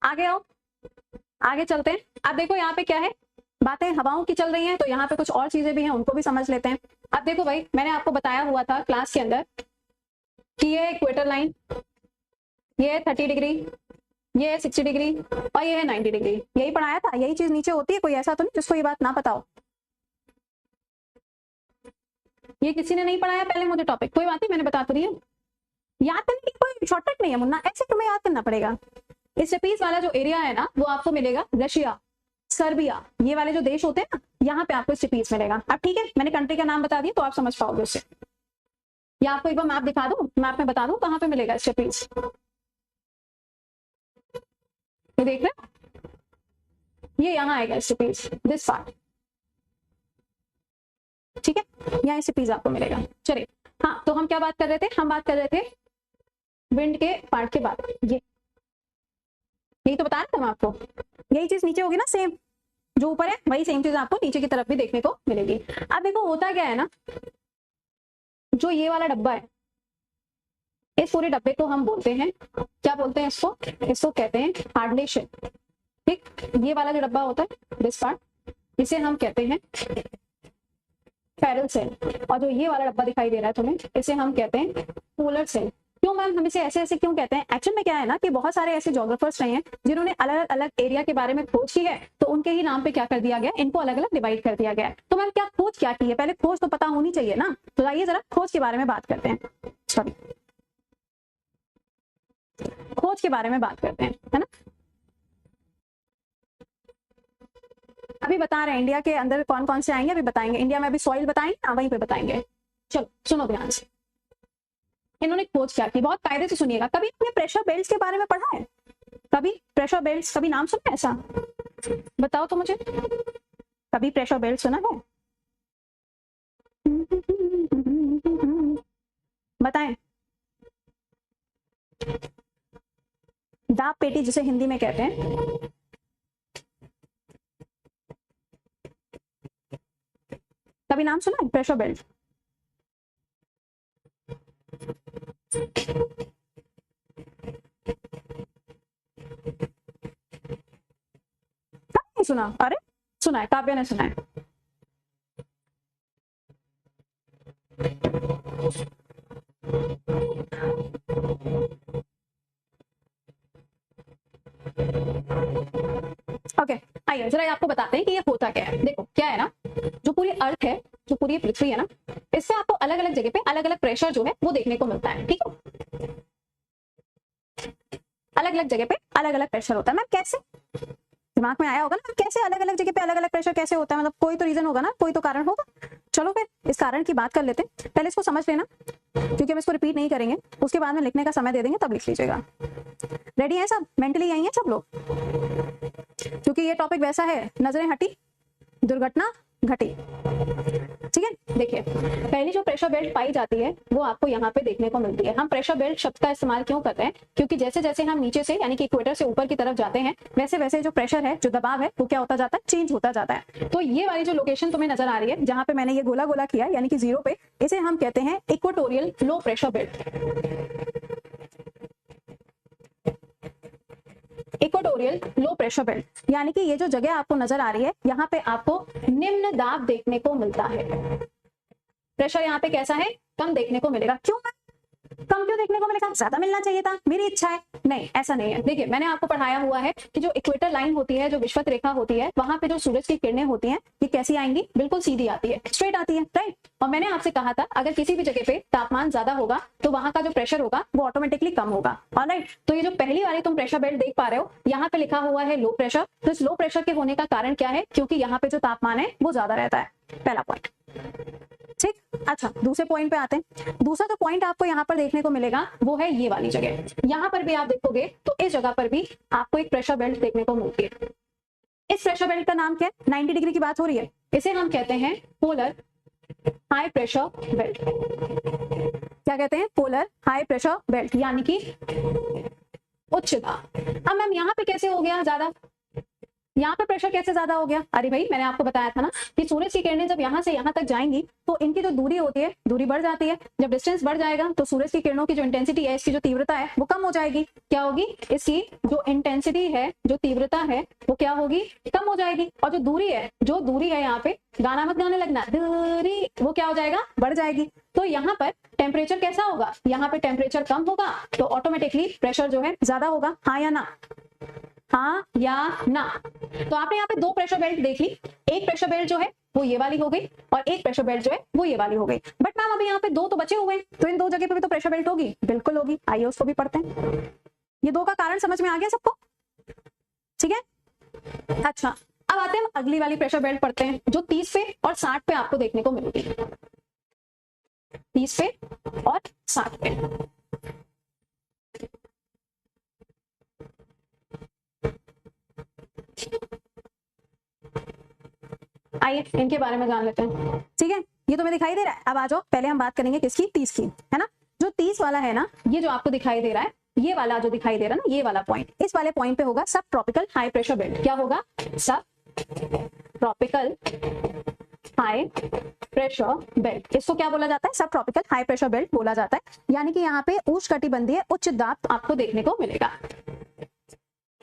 आगे आओ, आगे चलते हैं। अब देखो यहाँ पे क्या है, बातें हवाओं की चल रही हैं, तो यहाँ पे कुछ और चीजें भी हैं, उनको भी समझ लेते हैं। अब देखो भाई, मैंने आपको बताया हुआ था क्लास के अंदर कि ये इक्वेटर लाइन, ये 30 डिग्री, ये है 60 डिग्री और ये है 90 डिग्री। यही पढ़ाया था, यही चीज नीचे होती है। कोई ऐसा तो नहीं जिसको ये बात ना पता हो? ये किसी ने नहीं पढ़ाया पहले मुझे टॉपिक? कोई बात नहीं, मैंने बता तो दिया। याद करने की कोई शॉर्टकट नहीं है मुन्ना, ऐसे तुम्हें याद करना पड़ेगा। इस ट्रेपीज वाला जो एरिया है ना, वो आपको मिलेगा रशिया, सर्बिया, ये वाले जो देश होते हैं ना, यहाँ पे आपको ट्रेपीज मिलेगा। अब ठीक है, मैंने कंट्री का नाम बता दिया तो आप समझ पाओगे उससे। या आपको एक बार मैप दिखा दूं, मैप में बता दूं कहाँ पे मिलेगा ट्रेपीज। ये देख रहे, ये यहाँ आएगा ट्रेपीज, दिस पार्ट, ठीक है, यहाँ ट्रेपीज आपको मिलेगा। चलिए, हाँ, तो हम क्या बात कर रहे थे? हम बात कर रहे थे विंड के पार्ट के बाद। ये यही तो बताया था मैं आपको, यही चीज नीचे होगी ना, सेम जो ऊपर है वही सेम चीज आपको नीचे की तरफ भी देखने को मिलेगी। अब देखो होता क्या है ना, जो ये वाला डब्बा है, इस पूरे डब्बे को हम बोलते हैं, क्या बोलते हैं इसको? इसको कहते हैं हार्डलेशन। ठीक, ये वाला जो डब्बा होता है, दिस पार्ट, इसे हम कहते हैं फेरल सेल। और जो ये वाला डब्बा दिखाई दे रहा है तुम्हें, इसे हम कहते हैं पोलर सेल। क्यों मैम हम इसे ऐसे ऐसे क्यों कहते हैं? एक्चुअल में क्या है ना कि बहुत सारे ऐसे ज्योग्राफर्स रहे हैं जिन्होंने अलग अलग एरिया के बारे में खोज की है, तो उनके ही नाम पे क्या कर दिया गया, इनको अलग अलग डिवाइड कर दिया गया है। तो मैम क्या खोज क्या की है? पहले खोज तो पता होनी चाहिए ना। तो आइए जरा खोज के बारे में बात करते हैं। सॉरी, खोज के बारे में बात करते हैं, है ना। अभी बता रहे हैं इंडिया के अंदर कौन कौन से आएंगे, अभी बताएंगे। इंडिया में अभी सॉइल बताएंगे, हाँ वहीं पे बताएंगे। चलो सुनो ध्यान से, इन्होंने खोज क्या की, बहुत कायदे से सुनिएगा। कभी आपने प्रेशर बेल्ट्स के बारे में पढ़ा है? कभी प्रेशर बेल्ट्स, कभी नाम सुना है ऐसा? बताओ तो मुझे, कभी प्रेशर बेल्ट सुना है? बताएं। दाब पेटी जिसे हिंदी में कहते हैं, कभी नाम सुना है प्रेशर बेल्ट? नहीं सुना? अरे सुना है, काव्य ने सुना है। ओके, आइए जरा आपको बताते हैं कि ये होता क्या है। देखो क्या है ना, जो पूरी अर्थ है, जो पूरी पृथ्वी है ना, इससे आपको अलग अलग जगह पे अलग अलग प्रेशर जो है वो देखने को मिलता है। ठीक है, अलग अलग जगह पे अलग अलग प्रेशर होता है। मैम कैसे? दिमाग में आया होगा ना, कैसे अलग अलग जगह पे अलग अलग प्रेशर कैसे होता है? मतलब कोई तो रीजन होगा ना, कोई तो कारण होगा। चलो फिर इस कारण की बात कर लेते हैं। पहले इसको समझ लेना, क्योंकि हम इसको रिपीट नहीं करेंगे, उसके बाद में लिखने का समय दे देंगे, तब लिख लीजिएगा। रेडी है सब? मेंटली यही है सब लोग? क्योंकि ये टॉपिक वैसा है, नजरें हटी दुर्घटना घटी। ठीक है, देखिए पहली जो प्रेशर बेल्ट पाई जाती है वो आपको यहाँ पे देखने को मिलती है। हम प्रेशर बेल्ट शब्द का इस्तेमाल क्यों करते हैं? क्योंकि जैसे जैसे हम नीचे से यानी कि इक्वेटर से ऊपर की तरफ जाते हैं, वैसे वैसे जो प्रेशर है, जो दबाव है, वो क्या होता जाता है? चेंज होता जाता है। तो ये वाली जो लोकेशन तुम्हें नजर आ रही है, जहां पे मैंने ये गोला गोला किया यानी कि 0 पे, इसे हम कहते हैं equatorial low pressure belt. Equatorial low pressure belt यानी कि ये जो जगह आपको नजर आ रही है, यहाँ पे आपको निम्न दाब देखने को मिलता है। प्रेशर यहाँ पे कैसा है? कम देखने को मिलेगा। क्यों कम क्यों देखने को मिलेगा? ज्यादा मिलना चाहिए था, मेरी इच्छा है। नहीं, ऐसा नहीं है। देखिए मैंने आपको पढ़ाया हुआ है कि जो इक्वेटर लाइन होती है, जो विषुवत रेखा होती है, वहां पे जो सूरज की किरणें होती हैं, ये कैसी आएंगी? बिल्कुल सीधी आती है, स्ट्रेट आती है, राइट। और मैंने आपसे कहा था अगर किसी भी जगह पे तापमान ज्यादा होगा तो वहां का जो प्रेशर होगा वो ऑटोमेटिकली कम होगा। ऑलराइट, तो ये जो पहली वाली तुम प्रेशर बेल्ट देख पा रहे हो, यहाँ पे लिखा हुआ है लो प्रेशर। तो इस लो प्रेशर के होने का कारण क्या है? क्योंकि यहाँ पे जो तापमान है वो ज्यादा रहता है। पहला पॉइंट, ठीक। अच्छा, दूसरे पॉइंट पे आते हैं। दूसरा जो पॉइंट आपको यहाँ पर देखने को मिलेगा वो है ये वाली जगह। यहाँ पर भी आप देखोगे तो इस जगह पर भी आपको एक प्रेशर बेल्ट देखने को मिलती है। इस प्रेशर बेल्ट का नाम क्या है? 90 डिग्री की बात हो रही है, इसे हम कहते हैं पोलर हाई प्रेशर बेल्ट। क्या कहते हैं? पोलर हाई प्रेशर बेल्ट, यानी कि उच्च दाब। अब मैम यहाँ पे कैसे हो गया ज्यादा? यहाँ पे प्रेशर कैसे ज्यादा हो गया? अरे भाई मैंने आपको बताया था ना कि सूरज की किरणें जब यहाँ से यहाँ तक जाएंगी तो इनकी जो दूरी होती है, दूरी बढ़ जाती है। जब डिस्टेंस बढ़ जाएगा तो सूरज की किरणों की जो इंटेंसिटी है, इसकी जो तीव्रता है वो कम हो जाएगी। क्या होगी? इसकी जो इंटेंसिटी है, जो तीव्रता है वो क्या होगी? कम हो जाएगी। और जो दूरी है यहाँ पे, गाना मत गाने लगना, दूरी, वो क्या हो जाएगा? बढ़ जाएगी। तो यहाँ पर टेम्परेचर कैसा होगा? यहाँ पे टेम्परेचर कम होगा तो ऑटोमेटिकली प्रेशर जो है ज्यादा होगा। हाँ या ना? हाँ या ना? तो आपने यहाँ पे दो प्रेशर बेल्ट देख ली। एक प्रेशर बेल्ट जो है वो ये वाली हो गई और एक प्रेशर बेल्ट जो है वो ये वाली हो गई। बट मैम अभी यहाँ पे दो तो बचे हुए हैं, तो इन दो जगह पे भी तो प्रेशर बेल्ट होगी। बिल्कुल होगी, आइए उसको भी पढ़ते हैं। ये दो का कारण समझ में आ गया सबको? ठीक है, अच्छा अब आते हैं अगली वाली प्रेशर बेल्ट पढ़ते हैं जो 30 पे और 60 पे आपको देखने को मिलेगी। 30 पे और 60 पे। आइए इनके बारे में जान लेते हैं। ठीक है, ये तुम्हें दिखाई दे रहा है। अब आ जाओ, पहले हम बात करेंगे किसकी? 30 की, है ना। जो 30 वाला है ना, ये जो आपको दिखाई दे रहा है, ये वाला जो दिखाई दे रहा है ना, ये वाला पॉइंट, इस वाले पॉइंट पे होगा सब ट्रॉपिकल हाई प्रेशर बेल्ट। क्या होगा? सब ट्रॉपिकल हाई प्रेशर बेल्ट। इसको क्या बोला जाता है? सब ट्रॉपिकल हाई प्रेशर बेल्ट बोला जाता है। यानी कि यहाँ पे उष्णकटिबंधीय उच्च दाब आपको देखने को मिलेगा।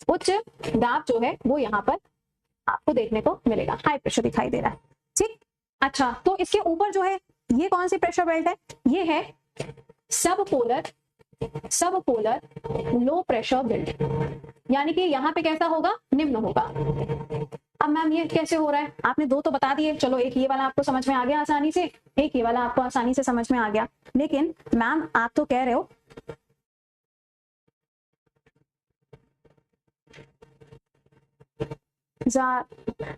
उच्च दाब जो है वो यहाँ पर आपको देखने को मिलेगा, हाई प्रेशर दिखाई दे रहा है। ठीक, अच्छा तो इसके ऊपर जो है ये कौन सी प्रेशर बेल्ट है? ये है सब पोलर लो प्रेशर बेल्ट। यानी कि यहाँ पे कैसा होगा? निम्न होगा। अब मैम ये कैसे हो रहा है? आपने दो तो बता दिए, चलो एक ये वाला आपको समझ में आ गया आसानी से, एक ये वाला आपको आसानी से समझ में आ गया। लेकिन मैम आप तो कह रहे हो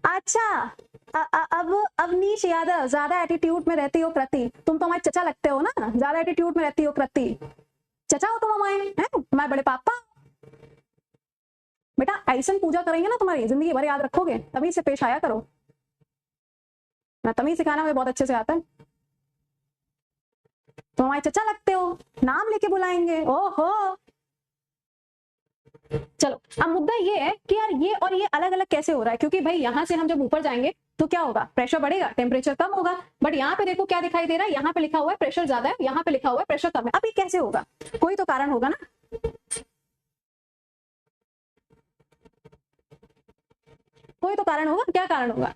अच्छा अब नीश यादव, ज्यादा एटीट्यूड में रहती हो प्रति। तुम तो हमारे चचा लगते हो ना, ज्यादा एटीट्यूड में रहती हो प्रति। चचा हो तुम हमारे, हैं हमारे बड़े पापा। बेटा ऐसा पूजा करेंगे ना तुम्हारी जिंदगी भर याद रखोगे, तमीज से पेश आया करो ना। तमीज सिखाना मुझे बहुत अच्छे से आता है। तुम हमारे चचा लगते हो, नाम लेके बुलाएंगे। ओहो, चलो अब मुद्दा ये है कि यार ये और ये अलग अलग कैसे हो रहा है? क्योंकि भाई यहां से हम जब ऊपर जाएंगे तो क्या होगा? प्रेशर बढ़ेगा, टेम्परेचर कम होगा। बट यहाँ पे देखो क्या दिखाई दे रहा है, यहाँ पे लिखा हुआ है प्रेशर ज्यादा है, यहाँ पे लिखा हुआ है प्रेशर कम है। अब ये कैसे होगा? कोई तो कारण होगा ना। कोई तो कारण होगा, क्या कारण होगा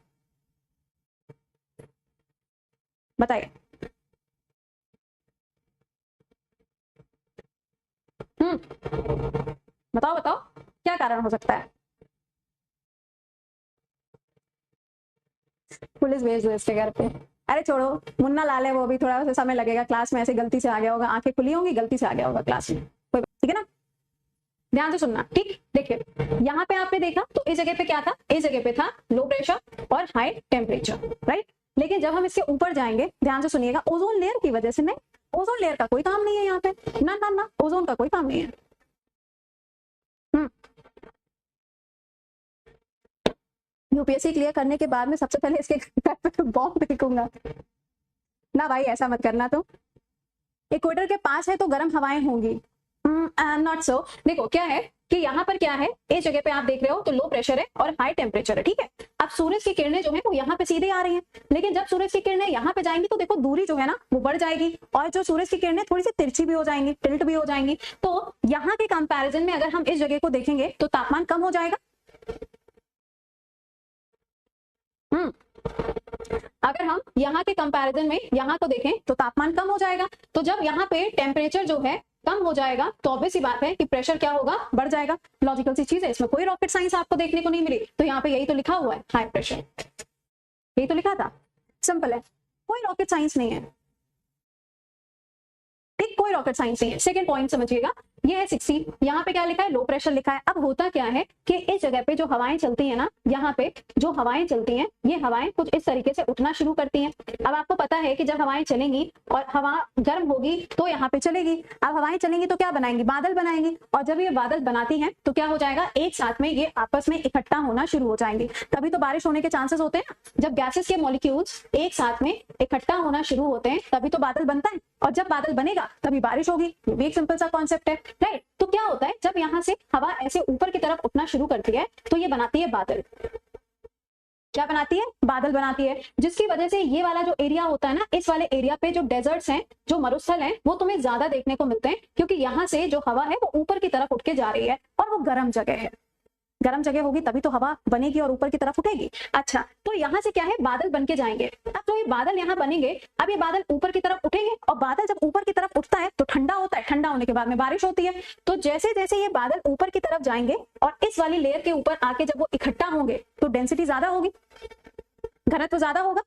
बताइए। बताओ बताओ क्या कारण हो सकता है? पुलिस भेज दो इसके घर पे। अरे छोड़ो, मुन्ना लाल है वो, भी थोड़ा समय लगेगा। क्लास में ऐसे गलती से आ गया होगा, आंखें खुली होंगी, गलती से आ गया होगा क्लास में। कोई, ठीक है ना, ध्यान से सुनना। ठीक, देखिए यहाँ पे आपने देखा तो इस जगह पे क्या था? इस जगह पे था लो प्रेशर और हाई टेम्परेचर, राइट। लेकिन जब हम इसके ऊपर जाएंगे, ध्यान से सुनिएगा, ओजोन लेयर की वजह से नहीं, ओजोन लेयर का कोई काम नहीं है यहाँ पे, ना ना ना, ओजोन का कोई काम नहीं है। यूपीएससी क्लियर करने के बाद में सबसे पहले इसके घर पे बॉम्ब फेंकूंगा ना भाई, ऐसा मत करना। तो इक्वेटर के पास है तो गर्म हवाएं होंगी। Not so. देखो क्या है कि यहाँ पर क्या है, इस जगह पे आप देख रहे हो तो लो प्रेशर है और हाई टेम्परेचर है, ठीक है। अब सूरज की किरणें जो है वो यहाँ पे सीधे आ रही हैं, लेकिन जब सूरज की किरणें यहाँ पे जाएंगी तो देखो दूरी जो है ना वो बढ़ जाएगी, और जो सूरज की किरणें थोड़ी सी तिरछी भी हो जाएंगी, टिल्ट भी हो जाएंगी। तो यहाँ के कंपैरिजन में अगर हम इस जगह को देखेंगे तो तापमान कम हो जाएगा। अगर हम यहाँ के कंपैरिजन में यहाँ को देखें तो तापमान कम हो जाएगा। तो जब यहाँ पे टेम्परेचर जो है कम हो जाएगा तो ऑब्वियस सी बात है कि प्रेशर क्या होगा? बढ़ जाएगा। लॉजिकल सी चीज है, इसमें कोई रॉकेट साइंस आपको देखने को नहीं मिली। तो यहाँ पे यही तो लिखा हुआ है, हाई प्रेशर, यही तो लिखा था, सिंपल है, कोई रॉकेट साइंस नहीं है। ठीक, कोई रॉकेट साइंस नहीं है। सेकंड पॉइंट समझिएगा, ये है 60, यहाँ पे क्या लिखा है? लो प्रेशर लिखा है। अब होता क्या है कि इस जगह पे जो हवाएं चलती है ना, यहाँ पे जो हवाएं चलती हैं, ये हवाएं कुछ इस तरीके से उठना शुरू करती हैं। अब आपको पता है कि जब हवाएं चलेंगी और हवा गर्म होगी तो यहाँ पे चलेगी। अब हवाएं चलेंगी तो क्या बनाएंगी? बादल बनाएंगी, और जब ये बादल बनाती हैं तो क्या हो जाएगा? एक साथ में ये आपस में इकट्ठा होना शुरू हो जाएंगे। तभी तो बारिश होने के चांसेस होते हैं। जब गैसेस के मॉलिक्यूल्स एक साथ में इकट्ठा होना शुरू होते हैं तभी तो बादल बनता है, और जब बादल बनेगा तभी बारिश होगी। ये भी एक सिंपल सा कॉन्सेप्ट है। राइट। तो क्या होता है, जब यहाँ से हवा ऐसे ऊपर की तरफ उठना शुरू करती है तो ये बनाती है बादल। क्या बनाती है? बादल बनाती है, जिसकी वजह से ये वाला जो एरिया होता है ना, इस वाले एरिया पे जो डेजर्ट्स हैं, जो मरुस्थल हैं, वो तुम्हें ज्यादा देखने को मिलते हैं, क्योंकि यहाँ से जो हवा है वो ऊपर की तरफ उठ के जा रही है और वो गर्म जगह है। गर्म जगह होगी तभी तो हवा बनेगी और ऊपर की तरफ उठेगी। अच्छा, तो यहाँ से क्या है, बादल बन के जाएंगे। अब तो ये बादल यहाँ बनेंगे, अब ये बादल ऊपर की तरफ उठेंगे, और बादल जब ऊपर की तरफ उठता है तो ठंडा होता है, ठंडा होने के बाद में बारिश होती है। तो जैसे जैसे ये बादल ऊपर की तरफ जाएंगे और इस वाली लेयर के ऊपर आके जब वो इकट्ठा होंगे तो डेंसिटी ज्यादा होगी, घनत्व ज्यादा होगा।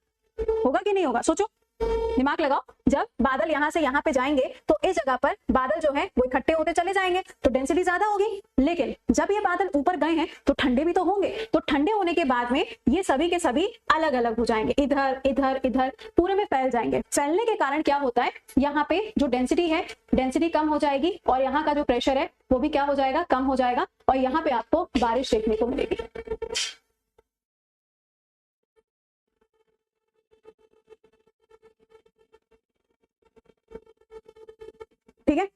होगा कि नहीं होगा? सोचो, दिमाग लगाओ। जब बादल यहाँ से यहाँ पे जाएंगे तो इस जगह पर बादल जो है वो इकट्ठे होते चले जाएंगे, तो डेंसिटी ज्यादा होगी। लेकिन जब ये बादल ऊपर गए हैं तो ठंडे भी तो होंगे, तो ठंडे होने के बाद में ये सभी के सभी अलग अलग हो जाएंगे, इधर इधर इधर पूरे में फैल जाएंगे। फैलने के कारण क्या होता है, यहाँ पे जो डेंसिटी है, डेंसिटी कम हो जाएगी, और यहाँ का जो प्रेशर है वो भी क्या हो जाएगा, कम हो जाएगा, और यहाँ पे आपको बारिश देखने को मिलेगी। ठीक है।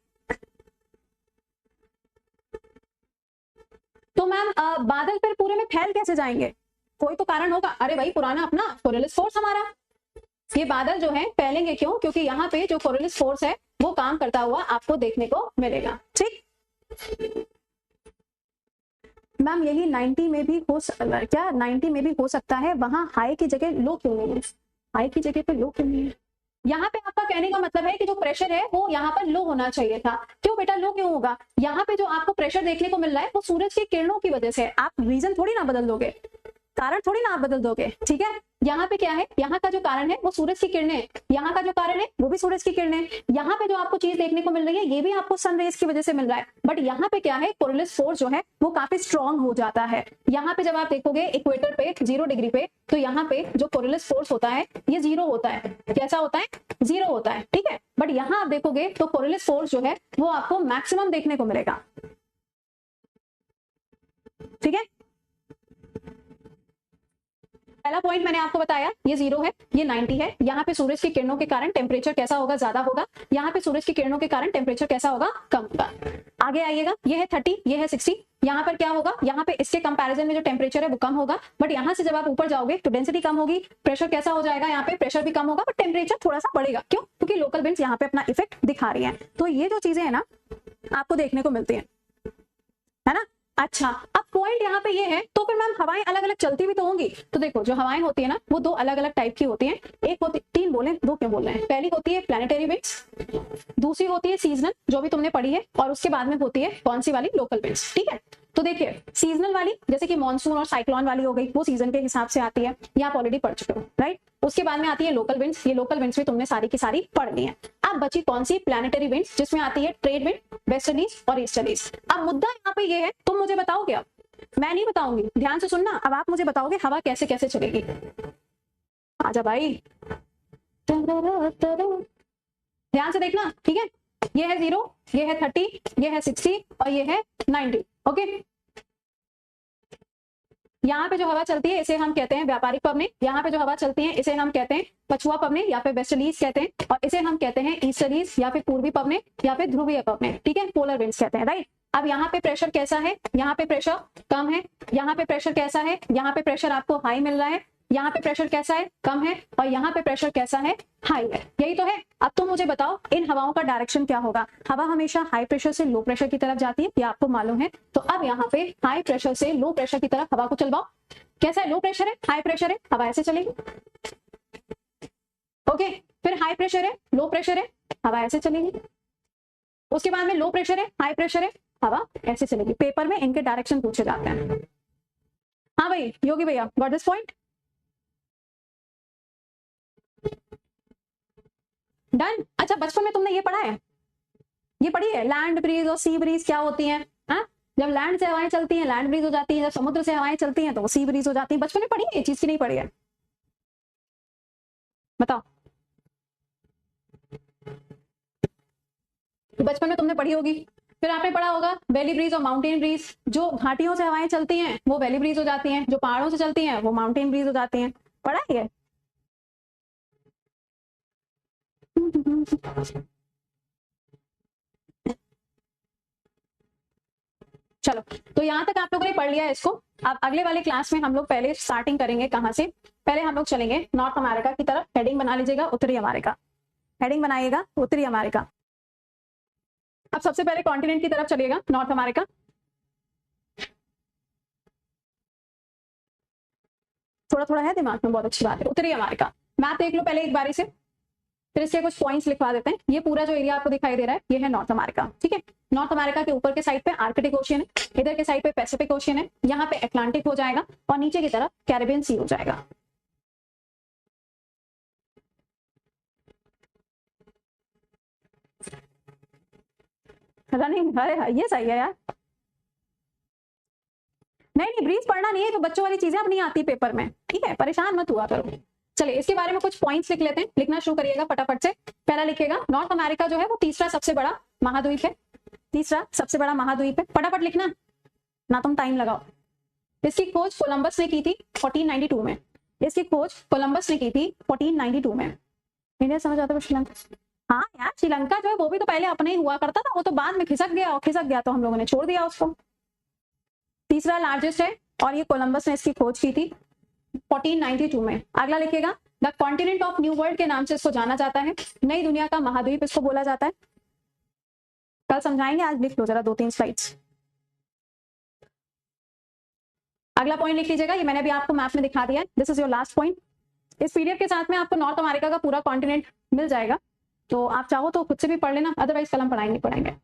तो मैम बादल फिर पूरे में फैल कैसे जाएंगे? कोई तो कारण होगा। अरे भाई, पुराना अपना कोरियोलिस फोर्स हमारा, ये बादल जो है फैलेंगे क्यों? क्योंकि यहाँ पे जो कोरियोलिस फोर्स है वो काम करता हुआ आपको देखने को मिलेगा। ठीक मैम, यही 90 में भी हो क्या 90 में भी हो सकता है, वहां हाई की जगह लो क्यों नहीं है? हाई की जगह पे लो क्यों नहीं है? यहाँ पे आपका कहने का मतलब है कि जो प्रेशर है वो यहाँ पर लो होना चाहिए था। क्यों बेटा, लो क्यों होगा? यहाँ पे जो आपको प्रेशर देखने को मिल रहा है वो सूरज की किरणों की वजह से है। आप रीजन थोड़ी ना बदल दोगे, कारण थोड़ी ना आप बदल दोगे। ठीक है, यहाँ पे क्या है, यहाँ का जो कारण है वो सूरज की किरणें है, यहाँ का जो कारण है वो भी सूरज की किरणें। यहाँ पे जो आपको चीज देखने को मिल रही है ये भी आपको सन रेज की वजह से मिल रहा है, बट यहाँ पे क्या है, कोरियोलिस फोर्स जो है वो काफी स्ट्रांग हो जाता है। यहाँ पे जब आप देखोगे इक्वेटर पे 0 डिग्री पे, तो यहाँ पे जो कोरियोलिस फोर्स होता है ये 0 होता है। कैसा होता है? 0 होता है। ठीक है, बट यहाँ आप देखोगे तो कोरियोलिस फोर्स जो है वो आपको मैक्सिमम देखने को मिलेगा। ठीक है, पहला पॉइंट मैंने आपको बताया, ये 0 है, ये 90 है। यहाँ पे सूरज की किरणों के कारण टेम्परेचर कैसा होगा, ज्यादा होगा। यहाँ पे सूरज की किरणों के कारण टेम्परेचर कैसा होगा, कम होगा। आगे आइएगा, ये है 30, ये है 60। यहाँ पर क्या होगा, यहाँ पे इसके कंपैरिजन में जो टेम्परेचर है वो कम होगा, बट यहाँ से जब आप ऊपर जाओगे तो डेंसिटी कम होगी, प्रेशर कैसा हो जाएगा, यहाँ पे प्रेशर भी कम होगा, बट टेम्परेचर थोड़ा सा बढ़ेगा। क्यों? क्योंकि लोकल विंड्स यहाँ पे अपना इफेक्ट दिखा रही है। तो ये जो चीजें है ना आपको देखने को मिलती है ना। अच्छा, अब पॉइंट यहाँ पे ये है, तो फिर मैम हवाएं अलग अलग चलती भी तो होंगी। तो देखो, जो हवाएं होती है ना वो 2 अलग अलग टाइप की होती हैं। एक होती, 3 बोले, 2 क्यों बोल रहे हैं? पहली होती है प्लैनेटरी विंड्स, दूसरी होती है सीजनल, जो भी तुमने पढ़ी है, और उसके बाद में होती है कौन सी वाली, लोकल विंड्स। ठीक है, तो देखिए सीजनल वाली जैसे कि मॉनसून और साइक्लोन वाली हो गई, वो सीजन के हिसाब से आती है, ये आप ऑलरेडी पढ़ चुके हो, राइट। उसके बाद में आती है लोकल विंड्स, ये लोकल विंड्स भी तुमने सारी की सारी पढ़ ली है। अब बची कौन सी, प्लैनेटरी विंड्स, जिसमें आती है ट्रेड विंड, वेस्टर्लीज और ईस्टर्लीज। अब मुद्दा यहाँ पे ये है, तुम मुझे बताओगे, अब मैं नहीं बताऊंगी, ध्यान से सुनना। अब आप मुझे बताओगे हवा कैसे कैसे चलेगी। आजा भाई, ध्यान से देखना। ठीक है, ये है 0, ये है 30, ये है 60 और ये है 90। ओके, यहाँ पे जो हवा चलती है इसे हम कहते हैं व्यापारिक पवने, यहाँ पे जो हवा चलती है इसे हम कहते हैं पछुआ पवने या फिर वेस्टर्लीज कहते हैं, और इसे हम कहते हैं ईस्टर्लीज या फिर पूर्वी पवने या फिर ध्रुवीय पवने। ठीक है, पोलर विंड्स कहते हैं, राइट। अब यहाँ पे प्रेशर कैसा है, यहाँ पे प्रेशर कम है, यहाँ पे प्रेशर कैसा है, यहाँ पे प्रेशर आपको हाई मिल रहा है, यहाँ पे प्रेशर कैसा है, कम है, और यहाँ पे प्रेशर कैसा है, हाई है। यही तो है। अब तुम मुझे बताओ इन हवाओं का डायरेक्शन क्या होगा। हवा हमेशा हाई प्रेशर से लो प्रेशर की तरफ जाती है, ये आपको मालूम है। तो अब यहाँ पे हाई प्रेशर से लो प्रेशर की तरफ हवा को चलवाओ। कैसा है, लो प्रेशर है, हाई प्रेशर है, हवा ऐसे चलेगी। ओके, फिर हाई प्रेशर है, लो प्रेशर है, हवा ऐसे चलेगी। उसके बाद में लो प्रेशर है, हाई प्रेशर है, हवा ऐसे चलेगी। पेपर में इनके डायरेक्शन पूछे जाते हैं। हाँ भाई योगी भैया, गॉट दिस पॉइंट? डन। अच्छा, बचपन में तुमने ये पढ़ा है, ये पढ़ी है लैंड ब्रीज और सी ब्रीज क्या होती हैं? हाँ, जब लैंड से हवाएं चलती हैं लैंड ब्रीज हो जाती है, जब समुद्र से हवाएं चलती हैं तो वो सी ब्रीज हो जाती है। बचपन में पढ़ी है ये चीज की नहीं पढ़ी है? बताओ, बचपन में तुमने पढ़ी होगी। फिर आपने पढ़ा होगा वैली ब्रीज और माउंटेन ब्रीज। जो घाटियों से हवाएं चलती हैं वो वैली ब्रीज हो जाती हैं, जो पहाड़ों से चलती हैं वो माउंटेन ब्रीज हो जाती हैं। पढ़ा है? चलो, तो यहाँ तक आप लोगों ने पढ़ लिया है इसको। अब अगले वाले क्लास में हम लोग पहले स्टार्टिंग करेंगे कहाँ से, पहले हम लोग चलेंगे नॉर्थ अमेरिका की तरफ। हेडिंग बना लीजिएगा उत्तरी अमेरिका, हेडिंग बनाइएगा उत्तरी अमेरिका। अब सबसे पहले कॉन्टिनेंट की तरफ चलिएगा, नॉर्थ अमेरिका। थोड़ा थोड़ा है दिमाग में, बहुत अच्छी बात है। उत्तरी अमेरिका मैप देख लो पहले एक बारी से, फिर इसके कुछ पॉइंट्स लिखवा देते हैं। ये पूरा जो एरिया आपको दिखाई दे रहा है ये है नॉर्थ अमेरिका, ठीक है। नॉर्थ अमेरिका के ऊपर के साइड पे आर्कटिक ओशियन है, इधर के साइड पे पैसिफिक ओशियन है, यहाँ पे अटलांटिक हो जाएगा और नीचे की तरफ कैरिबियन सी हो जाएगा। रनिंग, अरे ये सही है यार। नहीं ब्रीज पढ़ना नहीं है, तो बच्चों वाली चीजें अब नहीं आती पेपर में, ठीक है, परेशान मत हुआ करो। चलिए इसके बारे में कुछ पॉइंट्स लिख लेते हैं, लिखना शुरू करिएगा फटाफट से। पहला लिखिएगा नॉर्थ अमेरिका जो है वो तीसरा सबसे बड़ा महाद्वीप है, तीसरा सबसे बड़ा महाद्वीप है। फटाफट लिखना ना, तुम टाइम लगाओ। इसकी खोज कोलंबस ने की थी 1492 में, इसकी खोज कोलंबस ने की थी 1492 में। इंडिया समझ आता है श्रीलंका? हाँ यार, श्रीलंका जो है वो भी तो पहले अपने ही हुआ करता था, वो तो बाद में खिसक गया तो हम लोगों ने छोड़ दिया उसको। तीसरा लार्जेस्ट है और ये कोलंबस ने इसकी खोज की थी 1492 में। अगला लिखिएगा the continent of new world के नाम से इसको जाना जाता है, नई दुनिया का महाद्वीप इसको बोला जाता है। कल समझाएंगे, आज लिख लो जरा 2-3 स्लाइड्स। अगला पॉइंट लिख लीजिएगा, ये मैंने अभी आपको मैप में दिखा दिया है, this is your last point. इस पीडीएफ के साथ में आपको नॉर्थ अमेरिका का पूरा कॉन्टिनेंट मिल जाएगा, तो आप चाहो तो खुद से भी पढ़ लेना, अदरवाइज कल हम पढ़ाएंगे।